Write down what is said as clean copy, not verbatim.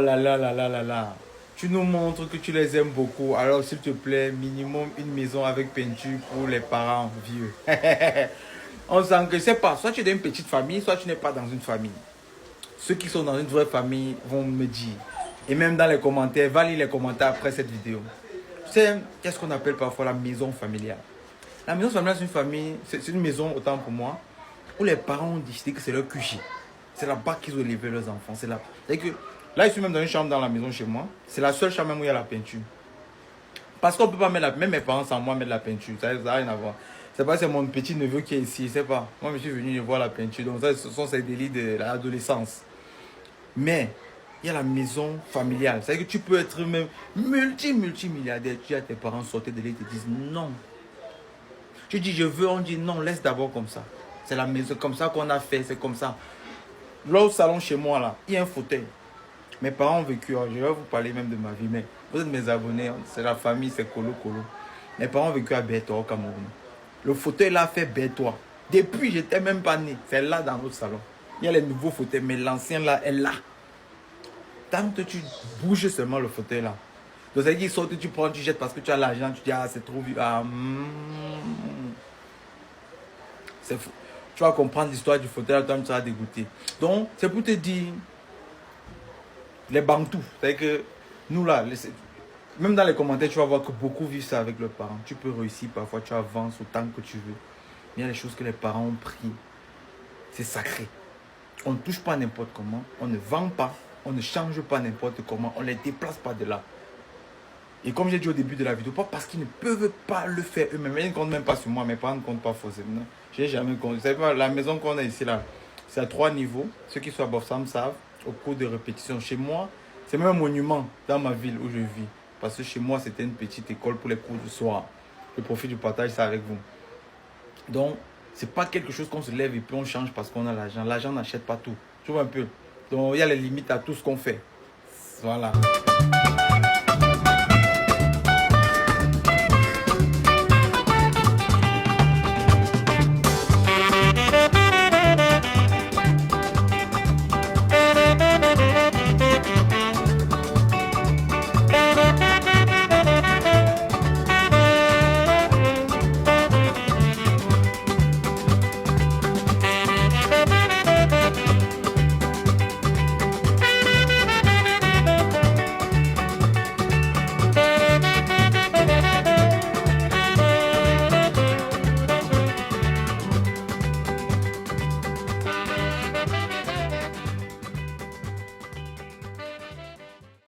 là là là là là là. Tu nous montres que tu les aimes beaucoup. Alors, s'il te plaît, minimum une maison avec peinture pour les parents vieux. On sent que c'est pas. Soit tu es dans une petite famille, soit tu n'es pas dans une famille. Ceux qui sont dans une vraie famille vont me dire. Et même dans les commentaires, va lire les commentaires après cette vidéo. Tu sais, qu'est-ce qu'on appelle parfois la maison familiale? La maison familiale, c'est une famille, c'est une maison, autant pour moi, où les parents ont décidé que c'est leur QG. C'est là-bas qu'ils ont élevé leurs enfants. C'est là. C'est-à-dire que là, je suis même dans une chambre dans la maison chez moi. C'est la seule chambre même où il y a la peinture. Parce qu'on ne peut pas mettre la... Même mes parents sans moi mettre la peinture. Ça n'a rien à voir. C'est pas c'est mon petit neveu qui est ici. C'est pas. Moi, je suis venu voir la peinture. Donc ça, ce sont ces délits de l'adolescence. Mais il y a la maison familiale. C'est-à-dire que tu peux être même multimilliardaire. Tu as tes parents sortis de l'île et te disent non. Tu dis je veux, on dit non, laisse d'abord comme ça. C'est la maison comme ça qu'on a fait, c'est comme ça. Là au salon chez moi, là, il y a un fauteuil. Mes parents ont vécu, je vais vous parler même de ma vie, mais vous êtes mes abonnés, c'est la famille, c'est Colo. Mes parents ont vécu à Bertois, au Cameroun. Le fauteuil là fait Bertois. Depuis, j'étais même pas né. C'est là dans notre salon. Il y a les nouveaux fauteuils, mais l'ancien là est là. Tant que tu bouges seulement le fauteuil là. Donc ça veut dire, saute, tu prends, tu jettes parce que tu as l'argent, tu dis, ah, c'est trop vieux. Ah, c'est fou. Tu vas comprendre l'histoire du fauteuil, toi, tu seras dégoûté. Donc, c'est pour te dire, les bantous. C'est-à-dire que nous là, même dans les commentaires, tu vas voir que beaucoup vivent ça avec leurs parents. Tu peux réussir parfois, tu avances autant que tu veux. Mais il y a les choses que les parents ont pris. C'est sacré. On ne touche pas n'importe comment, on ne vend pas, on ne change pas n'importe comment, on ne les déplace pas de là. Et comme j'ai dit au début de la vidéo, pas parce qu'ils ne peuvent pas le faire eux-mêmes. Ils ne comptent même pas sur moi, mes parents ne comptent pas forcément. Je n'ai jamais compté. Vous savez pas, la maison qu'on a ici là, c'est à 3 niveaux. Ceux qui sont à Bofsam savent, au cours de répétition. Chez moi, c'est même un monument dans ma ville où je vis. Parce que chez moi, c'était une petite école pour les cours du soir. Je profite du partage ça avec vous. Donc, c'est pas quelque chose qu'on se lève et puis on change parce qu'on a l'argent. L'argent n'achète pas tout. Tu vois un peu. Donc, il y a les limites à tout ce qu'on fait. Voilà.